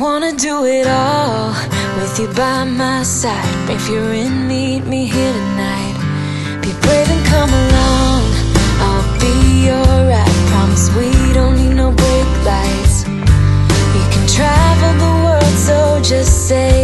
wanna do it all with you by my side. If you're in, meet me here tonight. Be brave and come along, I'll be alright. Promise we don't need no brake lights. We can travel the world, so just say